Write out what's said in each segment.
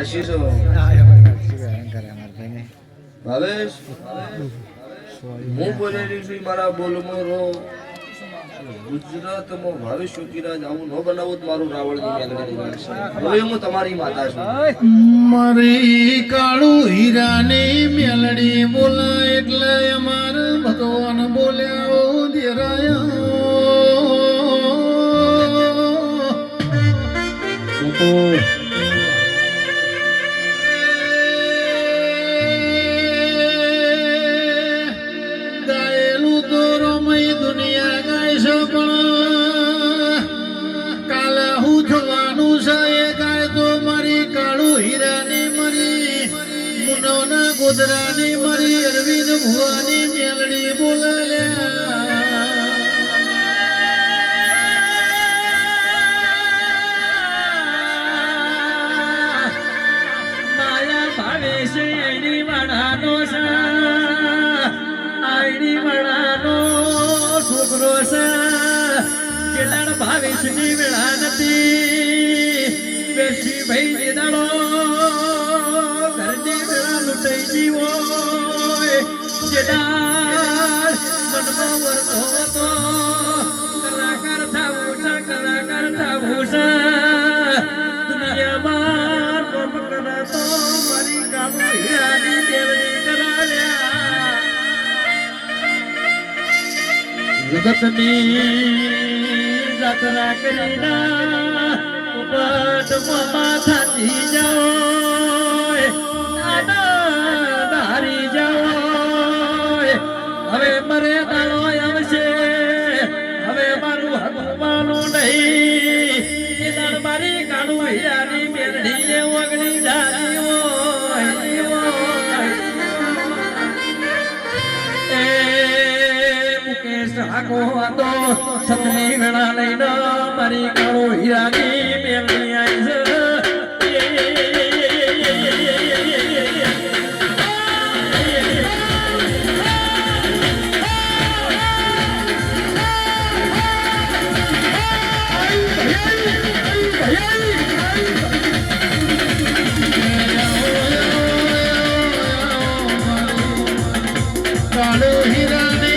આશીષ ભાવેશ હું બોલેલી છું મારા બોલમાં રો ગુજરાતમાં ભાવેશ શોકીરાજ આવું ન બનાવું તો મારું રાવણની મેલડી બનશે. હવે હું તમારી માતા છું. મારી કાળું હીરાની મેલડી બોલાય એટલે અમાર ભગવાન બોલ્યા ઓ દેરાયા ગાયેલું તો રમઈ દુનિયા ગાય છે પણ કાલે હું થવાનું છે એ ગાય તો મારી કાળું હીરાની મરી મુનોના ગોદરાની મરી અરવિંદ ભુવાની મેલડી બોલાલ્યા માયા ભાવે છે એની વાળાનો છે આઈડી વાળાનો છોકરો છે કેલાડ ભાવેશની વેળા નથી બેસી ભાઈ દેદાડો ઘરની વેળા લૂંટાઈ જીવો જેદાડ મનમાં વરતો હતો કલાકાર થાવું છે દુનિયામાં કોમ કરાતો મારી કામો હીરાની દેવની કરાવ્યા જગતની જાત્રા કરીના ઉપટમાં થાતી જાઓ હારી જાઓ હવે મરે દાડો આવશે હવે મારું હનુમાનું નહીં એ દાડ મારી કાળું હીરાની મેરડી ઓગણી જાતી આગો હતો સતની વેળા લઈને મારી કાળો હીરાની મેલડી આવી છે કાળો હીરાની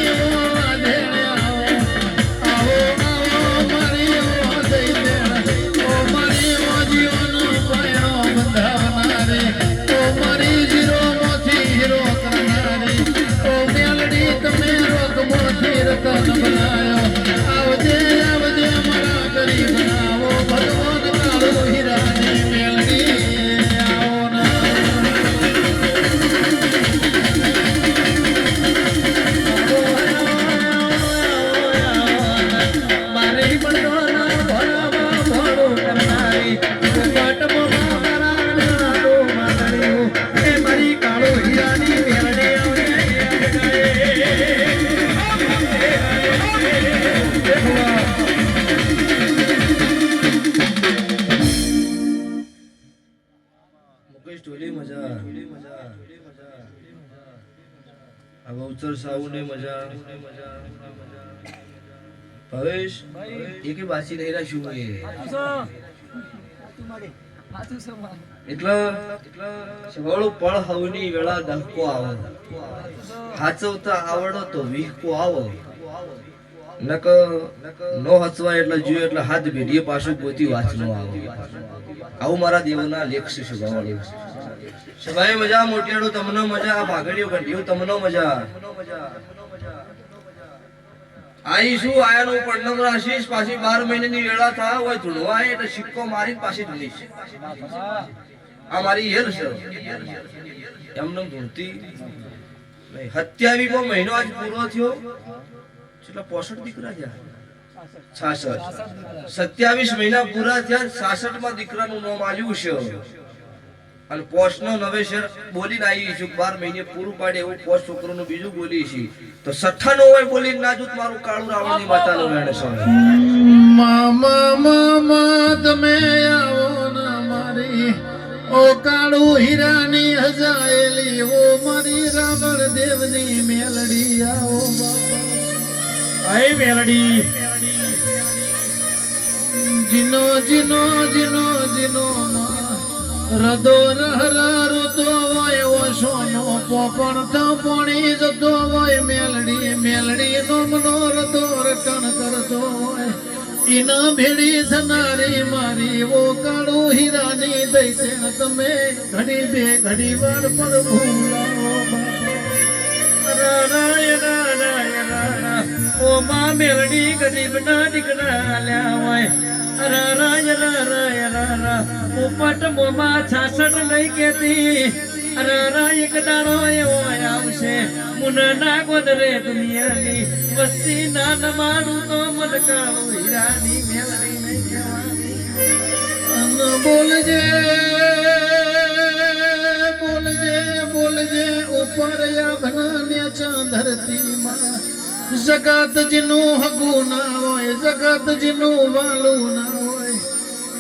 ભવેશ એકે બાસી નહીં રાખ્યું એટલે સવાળું પળ હવની વેળા દહકો આવો હાચવતા આવડો તો વીહકો આવો નક નો હચવાય એટલે જોયો એટલે હાથ ભેડીએ પાછું ગોતી વાંચનો આવો આવું મારા દેવના લેખ છે સવાળું સભાએ મજા મોટિયાળું તમને મજા ભાગડીઓ ઘંટીઓ તમને મજા આઈશું આયાનું પડનમ રાશિશ પાછી 12 મહિનાની વેળા થા હોય ધૂણવાય એટલે સિક્કો મારી પાછી ધૂણીશ આ મારી હેર છે એમને ધૂણતી નહીં 27મો મહિનો આજ પૂરો થયો કેટલા 65 દીકરા થયા 66 27 મહિના પૂરા થયા 66માં દીકરાનું નામ આલ્યું છે અને પોષનો નવેસર બોલીને આવી છું 12 મહિને પૂરું પાડે એવું પોષ છોકરોનું બીજું બોલી છે તો 96 હોય બોલીને નાજુત મારું કાળું રાવણની માતાનું વેણ છે મામા મામા તમે આવો ના મારી ઓ કાળું હીરાની હજાયેલી ઓ મારી રાવણ દેવની મેલડી આવો બાપા આય મેલડી જીનો જીનો જીનો જીનો રદોર હરારો તો હોય ઓશોનો પોપણ તો પોણી જતો હોય મેલડી મેલડી નો મનો રદોર ટણ કરતો હોય ઈના ભેડી થનારી મારી ઓ કાળો હીરાની દૈતેણ તમે ઘડી બે ઘડી વાર પર ભૂલાવો ઓ માં મેલડી ગરીબ ના દીકરા લ્યા હોય ઉપટ મોમાં છાસઠ લઈ કેતી એક દાડો એવો આવશે મુન ના ગોદરે દુનિયાની વસ્તી ના નમાડું તો મન કાળું હીરાની મેલડી નહીં કહેવાની બોલજે બોલજે બોલજે ઉપર યાભને ધરતી માં જગત જીનું હગું ના હોય જગત જીનું વાલું ના હોય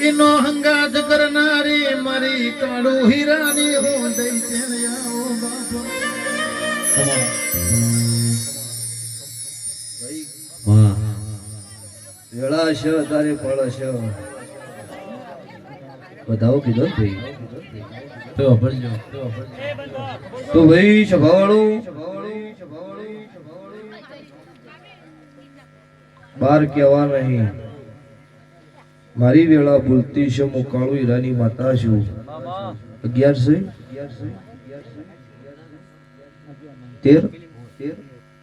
એનો હંગાત કરનારી મારી કાળું હીરાની હો દઈ તેને આવો બાપા વાહ વેળા છે તારે ફળ છે બધાઓ કીધો ને ભાઈ તો ભાઈ સભાવાળું બાર કહેવા નહીં મારી વેળા બોલતી છે હું કાળુ હીરાની માતા છું 11 13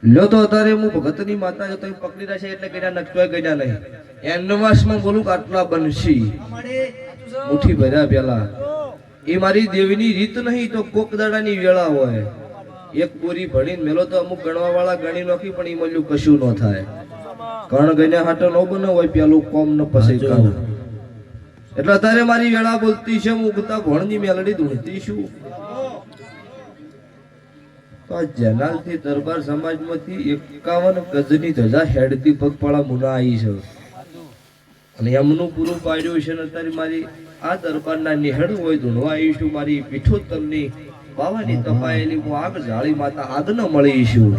લ્યો તો અત્યારે હું ભગતની માતા જો તમે પકડી રહ્યા છે એટલે ગણ્યા નકતોય ગણ્યા નહીં એન્ડવાસમાં બોલું કે આટલા બનશી મુઠ્ઠી ભર્યા પેલા એ મારી દેવીની રીત નહીં તો કોક દાડાની વેળા હોય એક બોરી ભણીને મેલો તો અમુક ગણવા વાળા ગણી નાખી પણ એ મળ્યું કશું ન થાય કણ ગઈને હાટો ન બને હોય પેલું કોમ ન પસી કાઢ એટલે અત્યારે મારી વેળા બોલતી છે હું ગુતા ભણની મેલડી ધૂણતી છું તો આ જનાલથી દરબાર સમાજમાંથી 51 ગજની ધજા હેડતી પગપાળા મુના આવી છે અને એમનું પૂરું પાડ્યું છે ને અત્યારે મારી આ દરબારના નિહળ હોય ધૂણવા આવીશું મારી પીઠોત્તરની બાવાની તપાયેલી હું આગ જાળી માતા આદ ન મળીશું